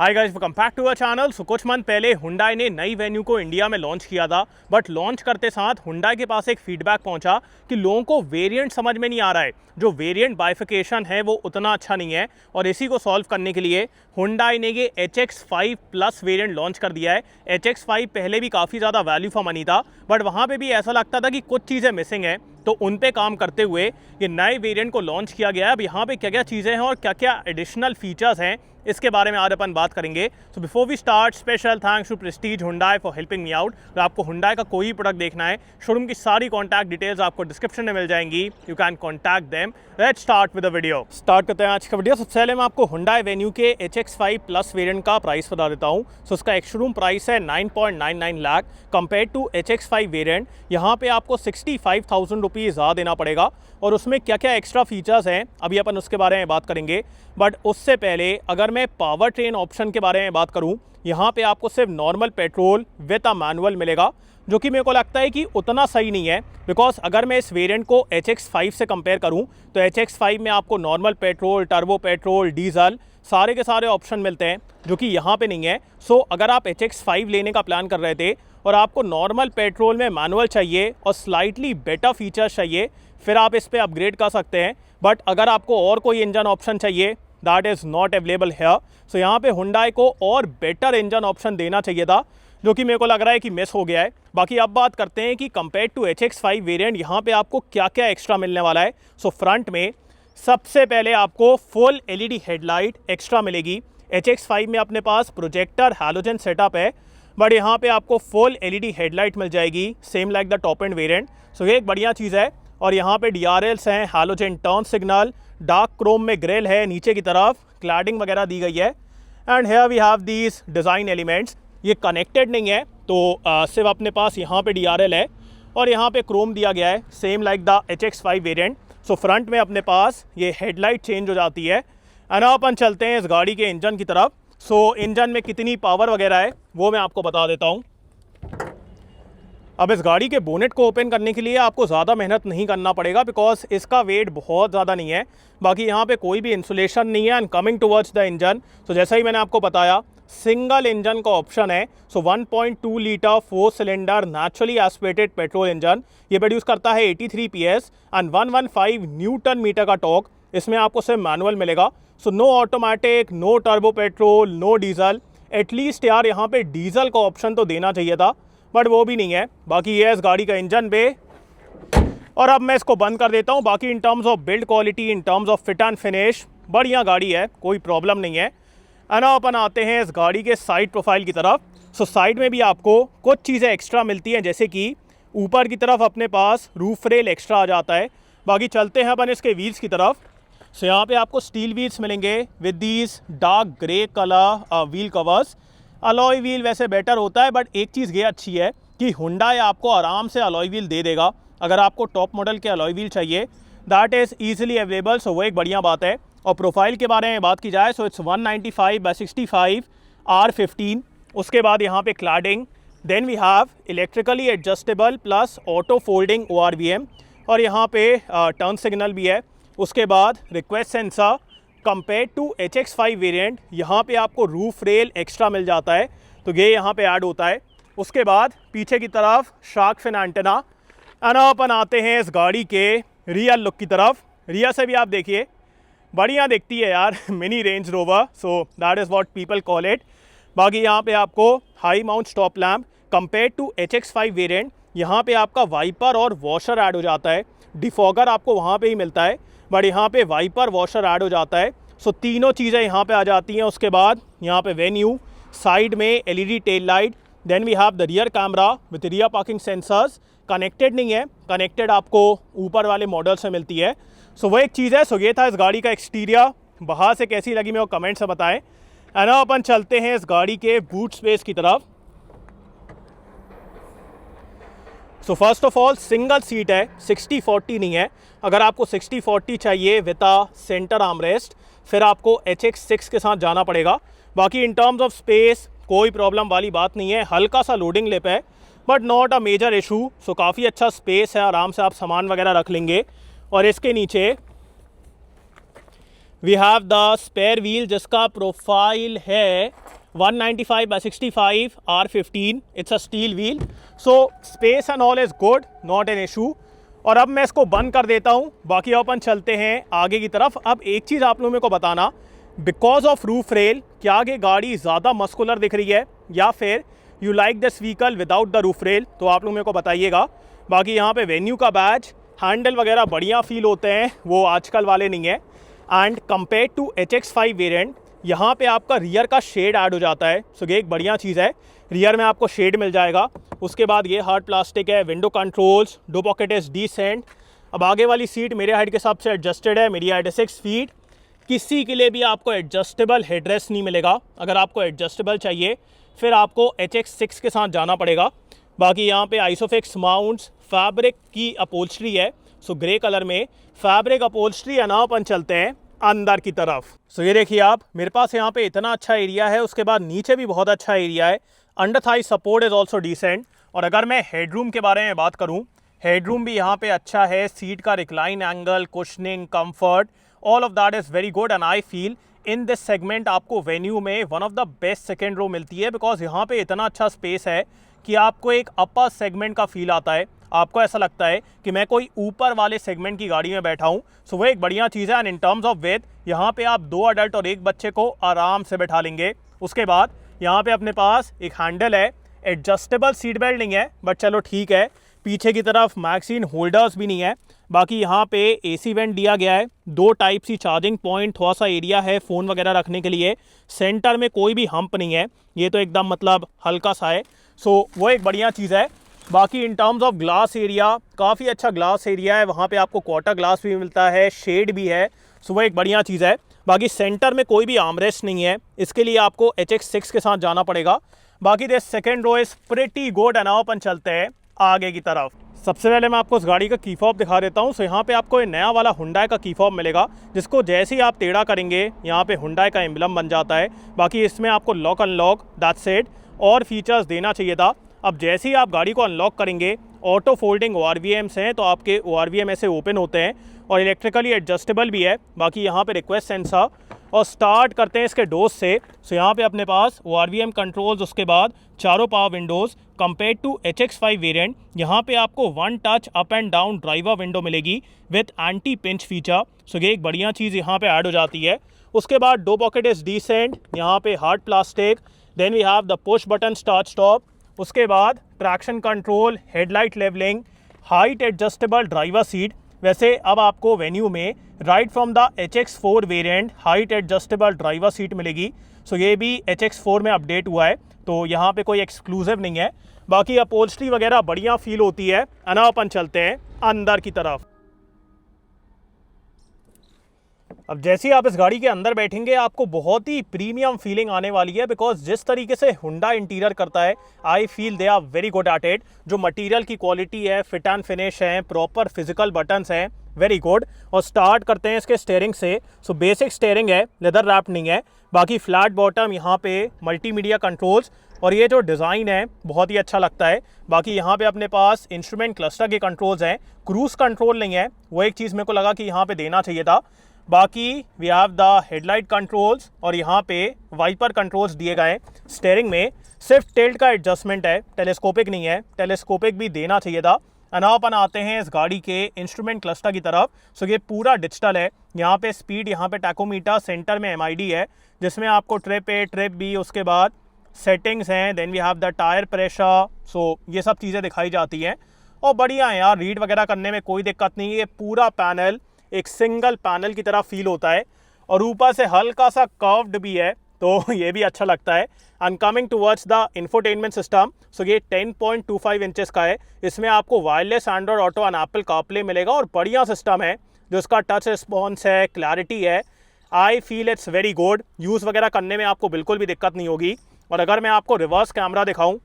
Hi guys, welcome back to our channel. So कुछ month पहले Hyundai ने नई वेन्यू को इंडिया में लॉन्च किया था, बट लॉन्च करते साथ हुंडई के पास एक फीडबैक पहुंचा कि लोगों को वेरिएंट समझ में नहीं आ रहा है। जो वेरिएंट बाइफिकेशन है वो उतना अच्छा नहीं है और इसी को सॉल्व करने के लिए हुंडई ने ये HX5 प्लस वेरिएंट लॉन्च कर दिया है। HX5 पहले भी काफ़ी ज़्यादा वैल्यू फॉर मनी था, बट वहाँ पे भी ऐसा लगता था कि कुछ चीज़ें मिसिंग हैं, तो उन पे काम करते हुए ये नए वेरिएंट को लॉन्च किया गया है। अब यहाँ पे क्या क्या चीज़ें हैं और क्या क्या एडिशनल फीचर्स हैं, इसके बारे में आज अपन बात करेंगे। So before we start, special thanks to Prestige Hyundai for helping me out. अगर आपको हुंडई का कोई प्रोडक्ट देखना है, शोरूम की सारी कॉन्टैक्ट डिटेल्स आपको डिस्क्रिप्शन में मिल जाएंगी। You can contact them. Let's start with the video. Start करते हैं आज का वीडियो। सबसे पहले मैं आपको हुंडई वेन्यू के HX5 प्लस वेरिएंट का प्राइस बता देता हूँ। सो उसका एक्स-शोरूम प्राइस है 9.99 lakh compare to HX5 variant. यहाँ पे आपको 65,000 रुपीज़ ज़्यादा देना पड़ेगा और उसमें क्या क्या एक्स्ट्रा फीचर्स हैं अभी अपन उसके बारे में बात करेंगे। बट उससे पहले अगर मैं पावर ट्रेन ऑप्शन के बारे में बात करूं, यहाँ पे आपको सिर्फ normal petrol with a manual मिलेगा, जो कि मेरे को लगता है कि उतना सही नहीं है। बिकॉज अगर मैं इस वेरिएंट को HX5 से कंपेयर करूं तो HX5 में आपको normal petrol, turbo petrol, diesel सारे के सारे ऑप्शन मिलते हैं, जो कि यहाँ पे नहीं है। सो अगर आप HX5 लेने का प्लान कर रहे थे और आपको नॉर्मल पेट्रोल में मैनुअल चाहिए और स्लाइटली बेटर फीचर्स चाहिए, फिर आप इस पर अपग्रेड कर सकते हैं। बट अगर आपको और कोई इंजन ऑप्शन चाहिए, दैट इज़ नॉट अवेलेबल है। सो यहाँ पे हुंडई को और बेटर इंजन ऑप्शन देना चाहिए था, जो कि मेरे को लग रहा है कि मिस हो गया है। बाकी अब बात करते हैं कि कंपेयर टू HX5 वेरिएंट यहाँ पे आपको क्या क्या एक्स्ट्रा मिलने वाला है। सो फ्रंट में सबसे पहले आपको फुल LED हेडलाइट एक्स्ट्रा मिलेगी। HX5 में अपने पास प्रोजेक्टर हैलोजन सेटअप है, बट यहाँ पे आपको फुल LED हेडलाइट मिल जाएगी, same like the top end variant. So ये एक बढ़िया चीज़ है। और यहाँ पे DRLs हैं, halogen turn signal, dark chrome में ग्रिल है, नीचे की तरफ क्लैडिंग वगैरह दी गई है। And here we have these design elements. ये कनेक्टेड नहीं है, तो सिर्फ अपने पास यहाँ पे DRL है और यहाँ पे क्रोम दिया गया है, same like the HX5 variant. So front में अपने पास ये हेडलाइट चेंज हो जाती है। एंड अपन चलते हैं इस गाड़ी के इंजन की तरफ। सो इंजन में कितनी पावर वगैरह है वो मैं आपको बता देता हूँ। अब इस गाड़ी के बोनेट को ओपन करने के लिए आपको ज़्यादा मेहनत नहीं करना पड़ेगा, बिकॉज इसका वेट बहुत ज़्यादा नहीं है। बाकी यहाँ पे कोई भी इंसुलेशन नहीं है। And coming towards the engine, तो जैसा ही मैंने आपको बताया, सिंगल इंजन का ऑप्शन है। So 1.2 litre 4 cylinder naturally aspirated petrol engine, ये प्रोड्यूस करता है 83 PS एंड 115 न्यूटन मीटर का टॉर्क। इसमें आपको सिर्फ मैनुअल मिलेगा। So no automatic, no turbo petrol, no diesel. At least यार यहाँ पे डीजल का ऑप्शन तो देना चाहिए था, बट वो भी नहीं है। बाकी ये है इस गाड़ी का इंजन बे। और अब मैं इसको बंद कर देता हूँ। बाकी in terms of build quality, in terms of fit and finish, बढ़िया गाड़ी है, कोई प्रॉब्लम नहीं है। एंड अपन आते हैं इस गाड़ी के साइड प्रोफाइल की तरफ। सो साइड में भी आपको कुछ चीज़ें एक्स्ट्रा मिलती हैं, जैसे कि ऊपर की तरफ अपने पास रूफ रेल एक्स्ट्रा आ जाता है। बाकी चलते हैं अपन इसके व्हील्स की तरफ। सो यहाँ पे आपको स्टील व्हील्स मिलेंगे with these dark grey colour wheel covers. Alloy wheel वैसे बेटर होता है, बट एक चीज़ ये अच्छी है कि हुंडई आपको आराम से अलॉय व्हील दे देगा। अगर आपको टॉप मॉडल के अलॉय व्हील चाहिए, दैट इज़ ईजिली अवेलेबल। सो वो एक बढ़िया बात है। और प्रोफाइल के बारे में बात की जाए, सो इट्स 195/65 R15। उसके बाद यहाँ पे cladding, then we have electrically adjustable plus auto folding ORVM, और यहाँ पे टर्न सिग्नल भी है। उसके बाद request sensor. Compare to HX5 variant, यहाँ पे आपको रूफ रेल एक्स्ट्रा मिल जाता है, तो ये यहाँ पे ऐड होता है। उसके बाद पीछे की तरफ शार्क फिन एंटेना। एंड अपन आते हैं इस गाड़ी के रियर लुक की तरफ। रियर से भी आप देखिए, बढ़िया दिखती है यार, mini Range Rover. So that is what people call it. बाकी यहाँ पे आपको high mount stop lamp. Compare to HX5 variant, यहाँ पे आपका वाइपर और वॉशर ऐड हो जाता है। डिफॉगर आपको वहाँ पे ही मिलता है, बट यहाँ पे वाइपर वॉशर ऐड हो जाता है। सो तीनों चीज़ें यहाँ पे आ जाती हैं। उसके बाद यहाँ पे वेन्यू, साइड में LED tail light, then we have the rear camera with rear parking sensors. Connected नहीं है, कनेक्टेड आपको ऊपर वाले मॉडल से मिलती है। सो वो एक चीज़ है। सो ये था इस गाड़ी का एक्सटीरियर। बाहर से कैसी लगी मेरे को कमेंट से बताएं। एंड अब अपन चलते हैं इस गाड़ी के बूट स्पेस की तरफ। So first of all single seat है, 60/40 नहीं है। अगर आपको 60/40 चाहिए विद अ सेंटर आर्मरेस्ट, फिर आपको HX6 के साथ जाना पड़ेगा। बाकी इन टर्म्स ऑफ स्पेस कोई प्रॉब्लम वाली बात नहीं है। हल्का सा लोडिंग लिप है, but not a major issue. So काफ़ी अच्छा स्पेस है, आराम से आप सामान वगैरह रख लेंगे। और इसके नीचे we have the spare wheel, जिसका प्रोफाइल है 195/65 R15, it's a steel wheel, so space and all is good, not an issue. और अब मैं इसको बंद कर देता हूँ, बाकी अपन चलते हैं आगे की तरफ। अब एक चीज़ आप लोगों को बताना, बिकॉज ऑफ रूफ रेल, क्या आगे गाड़ी ज़्यादा मस्कुलर दिख रही है या फिर you like this vehicle without the roof rail, तो आप लोग मेरे को बताइएगा। बाकी यहाँ पे वेन्यू का बैज, हैंडल वगैरह बढ़िया फील होते हैं, वो आजकल वाले नहीं है। And compare to HX5 variant, यहाँ पे आपका रियर का शेड ऐड हो जाता है, सो ये एक बढ़िया चीज़ है, रियर में आपको शेड मिल जाएगा। उसके बाद ये हार्ड प्लास्टिक है, window controls, door pocket is decent. अब आगे वाली सीट मेरे हाइट के हिसाब से एडजस्टेड है, मेरी हाइट है 6 फीट। किसी के लिए भी आपको एडजस्टेबल हेडरेस्ट नहीं मिलेगा, अगर आपको एडजस्टेबल चाहिए फिर आपको HX6 के साथ जाना पड़ेगा। बाकी यहाँ पे आइसोफिक्स माउंट्स, फैब्रिक की अपहोल्स्ट्री है, सो ग्रे कलर में फैब्रिक अपहोल्स्ट्री है ना। अपन चलते हैं अंदर की तरफ। सो ये देखिए आप, मेरे पास यहाँ पे इतना अच्छा एरिया है, उसके बाद नीचे भी बहुत अच्छा एरिया है, under thigh support is also decent. और अगर मैं हेडरूम के बारे में बात करूँ, हेडरूम भी यहाँ पे अच्छा है, सीट का recline angle, cushioning, comfort, all of that is very good. And I feel in this segment आपको वेन्यू में one of the best second row मिलती है, बिकॉज यहाँ पे इतना अच्छा स्पेस है कि आपको एक अपर सेगमेंट का फील आता है, आपको ऐसा लगता है कि मैं कोई ऊपर वाले सेगमेंट की गाड़ी में बैठा हूँ। सो वो एक बढ़िया चीज़ है। And in terms of weight, यहाँ पे आप 2 अडल्ट और 1 बच्चे को आराम से बैठा लेंगे। उसके बाद यहाँ पे अपने पास एक हैंडल है, एडजस्टेबल सीट बेल्ट नहीं है, बट चलो ठीक है। पीछे की तरफ मैगजीन होल्डर्स भी नहीं है। बाकी यहाँ पे AC वेंट दिया गया है, 2 टाइप सी चार्जिंग पॉइंट, थोड़ा सा एरिया है फ़ोन वगैरह रखने के लिए। सेंटर में कोई भी हम्प नहीं है, ये तो एकदम मतलब हल्का सा है, सो वो एक बढ़िया चीज़ है। बाकी in terms of glass area, काफ़ी अच्छा ग्लास एरिया है, वहाँ पे आपको क्वार्टर ग्लास भी मिलता है, शेड भी है, सो वो एक बढ़िया चीज़ है। बाकी सेंटर में कोई भी आर्मरेस्ट नहीं है, इसके लिए आपको HX6 के साथ जाना पड़ेगा। बाकी this second row is pretty good. And अपन चलते हैं आगे की तरफ। सबसे पहले मैं आपको उस गाड़ी का की फॉब दिखा देता हूँ। सो यहाँ पे आपको ये नया वाला हुंडई का की फॉब मिलेगा, जिसको जैसे ही आप टेढ़ा करेंगे यहाँ पे हुंडई का एम्बलम बन जाता है। बाकी इसमें आपको लॉक अनलॉक, दैट्स इट, और फीचर्स देना चाहिए था। अब जैसे ही आप गाड़ी को अनलॉक करेंगे, ऑटो फोल्डिंग ORVMs हैं, तो आपके ORVM ऐसे ओपन होते हैं और इलेक्ट्रिकली एडजस्टेबल भी है। बाकी यहाँ पे रिक्वेस्ट सेंसर, और स्टार्ट करते हैं इसके डोज से। सो यहाँ पे अपने पास ORVM कंट्रोल्स, उसके बाद चारों power windows. Compare to HX5 variant, यहाँ पे आपको 1 touch up and down driver window मिलेगी with anti pinch feature, so ये एक बढ़िया चीज़ यहाँ पे ऐड हो जाती है। उसके बाद डो पॉकेट इज़ डिसेंट, यहाँ पे hard plastic, then we have the push button start stop. उसके बाद traction control, headlight levelling, height adjustable driver seat. वैसे अब आपको वेन्यू में right from the HX4 variant height adjustable driver seat मिलेगी, so ये भी HX4 में अपडेट हुआ है, तो यहाँ पे कोई एक्सक्लूसिव नहीं है। बाकी अपहोल्स्ट्री वगैरह बढ़िया फील होती है। अना अपन चलते हैं अंदर की तरफ। अब जैसे ही आप इस गाड़ी के अंदर बैठेंगे, आपको बहुत ही प्रीमियम फीलिंग आने वाली है, बिकॉज जिस तरीके से हुंडई इंटीरियर करता है, I feel they are very good at it. जो मटेरियल की क्वालिटी है, फिट एंड फिनिश है, प्रॉपर फिजिकल बटन्स हैं, वेरी गुड। और स्टार्ट करते हैं इसके स्टेयरिंग से। सो बेसिक स्टेयरिंग है, लेदर रैप नहीं है। बाकी फ्लैट बॉटम, यहाँ पे मल्टीमीडिया कंट्रोल्स, और ये जो डिज़ाइन है बहुत ही अच्छा लगता है। बाकी यहाँ पे अपने पास इंस्ट्रूमेंट क्लस्टर के कंट्रोल्स हैं, क्रूज कंट्रोल नहीं है, वो एक चीज़ मेरे को लगा कि यहाँ पे देना चाहिए था। बाकी we have the headlight controls, और यहाँ पे वाइपर कंट्रोल्स दिए गए हैं। स्टेयरिंग में सिर्फ टिल्ट का एडजस्टमेंट है, टेलीस्कोपिक नहीं है, टेलीस्कोपिक भी देना चाहिए था। अब अपन आते हैं इस गाड़ी के इंस्ट्रूमेंट क्लस्टर की तरफ। सो ये पूरा डिजिटल है, यहाँ पे स्पीड, यहाँ पे टैकोमीटर, सेंटर में MID है, जिसमें आपको ट्रिप A, ट्रिप B, उसके बाद सेटिंग्स हैं, then we have the tyre pressure. So ये सब चीज़ें दिखाई जाती हैं और बढ़िया है यार, रीड वगैरह करने में कोई दिक्कत नहीं है। ये पूरा पैनल एक सिंगल पैनल की तरह फील होता है, और ऊपर से हल्का सा कर्व्ड भी है, तो ये भी अच्छा लगता है। And coming towards the infotainment system, so ये 10.25 इंचेस का है। इसमें आपको wireless Android Auto and Apple CarPlay मिलेगा, और बढ़िया सिस्टम है, जो इसका टच रिस्पॉन्स है, क्लैरिटी है। I feel it's very good, use वगैरह करने में आपको बिल्कुल भी दिक्कत नहीं होगी। और अगर मैं आपको रिवर्स कैमरा दिखाऊं,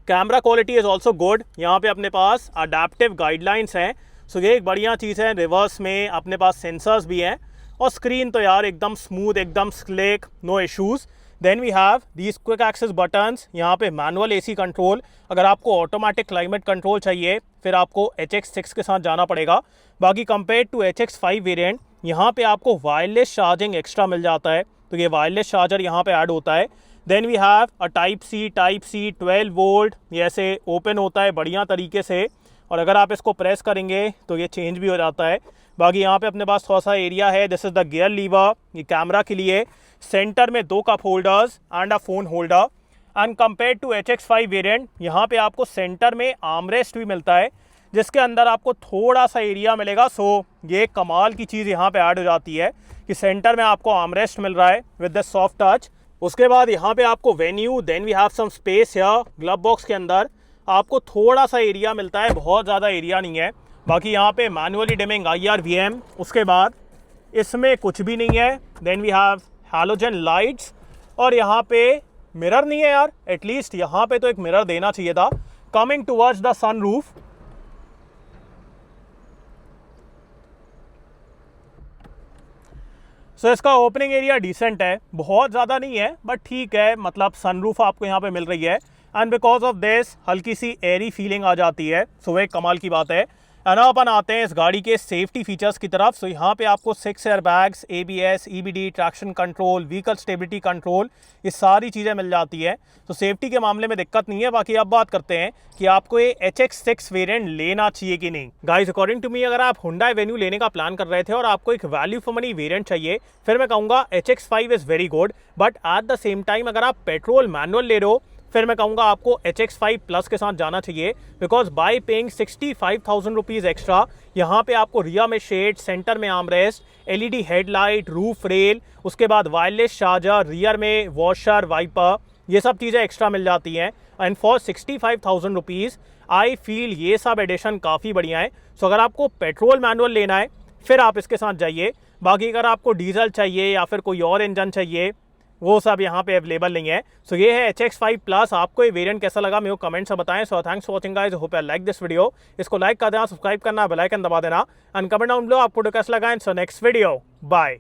camera quality is also good. यहाँ पे अपने पास अडेप्टिव गाइडलाइंस हैं, सो ये एक बढ़िया चीज़ है। रिवर्स में अपने पास सेंसर्स भी हैं, और स्क्रीन तो यार एकदम स्मूथ, एकदम slick, no issues. Then we have these quick access buttons, यहाँ पे मैनुअल AC कंट्रोल। अगर आपको ऑटोमेटिक क्लाइमेट कंट्रोल चाहिए, फिर आपको HX6 के साथ जाना पड़ेगा। बाकी कंपेयर टू HX5 वेरिएंट, यहाँ पे आपको वायरलेस चार्जिंग एक्स्ट्रा मिल जाता है, तो ये वायरलेस चार्जर यहाँ पे ऐड होता है। Then we have a type C 12 volt, ये ऐसे ओपन होता है बढ़िया तरीके से, और अगर आप इसको प्रेस करेंगे तो ये चेंज भी हो जाता है। बाकी यहाँ पे अपने पास थोड़ा सा एरिया है, this is the gear lever, ये कैमरा के लिए। सेंटर में 2 cup holders and a phone holder. And compare to HX5 variant, यहाँ पे आपको सेंटर में आर्मरेस्ट भी मिलता है जिसके अंदर आपको थोड़ा सा एरिया मिलेगा। सो ये कमाल की चीज़ यहाँ पे ऐड हो जाती है कि सेंटर में आपको आर्मरेस्ट मिल रहा है विद द सॉफ्ट टच। उसके बाद यहाँ पे आपको Venue, then we have some space या ग्लव बॉक्स के अंदर आपको थोड़ा सा एरिया मिलता है, बहुत ज़्यादा एरिया नहीं है। बाकी यहाँ पे मैनुअली डिमिंग IR/VM, उसके बाद इसमें कुछ भी नहीं है। Then we have halogen lights, और यहाँ पे मिरर नहीं है यार, एटलीस्ट यहाँ पे तो एक मिरर देना चाहिए था। कमिंग टूवर्ड्स द सनरूफ, सो इसका ओपनिंग एरिया डिसेंट है, बहुत ज़्यादा नहीं है बट ठीक है, मतलब सनरूफ आपको यहाँ पे मिल रही है एंड बिकॉज ऑफ दिस हल्की सी एयरी फीलिंग आ जाती है। सो एक कमाल की बात है। एंड अपन आते हैं इस गाड़ी के सेफ्टी फीचर्स की तरफ। सो यहाँ पे आपको 6 air bags, ABS, EBD, traction control, vehicle stability control, ये सारी चीज़ें मिल जाती है। तो सेफ्टी के मामले में दिक्कत नहीं है। बाकी अब बात करते हैं कि आपको ये HX6 वेरिएंट लेना चाहिए कि नहीं। गाइस अकॉर्डिंग टू मी, अगर आप Hyundai Venue लेने का प्लान कर रहे थे और आपको एक वैल्यू फॉर मनी वेरिएंट चाहिए, फिर मैं कहूँगा HX5 is very good. But at the same time अगर आप पेट्रोल मैनुअल ले रहे हो, फिर मैं कहूँगा आपको HX5 प्लस के साथ जाना चाहिए। Because by paying 65,000 rupees extra, यहाँ पे आपको रियर में शेड, सेंटर में armrest, LED headlight, roof rail, उसके बाद वायरलेस चार्जर, रियर में वॉशर, वाइपर, ये सब चीज़ें एक्स्ट्रा मिल जाती हैं। And for 65,000 rupees I feel ये सब एडिशन काफ़ी बढ़िया है। सो अगर आपको पेट्रोल मैनुअल लेना है फिर आप इसके साथ जाइए। बाकी अगर आपको डीजल चाहिए या फिर कोई और इंजन चाहिए, वो सब यहाँ पे अवेलेबल नहीं है। सो ये है HX5 प्लस। आपको ये वेरिएंट कैसा लगा मेरे को कमेंट से बताएं। So thanks for watching guys, hope you like this video. इसको लाइक कर देना, सब्सक्राइब करना, बेल आइकन दबा देना एंड कमेंट डाउन बिलो आपको कैसा लगा। So next video, bye.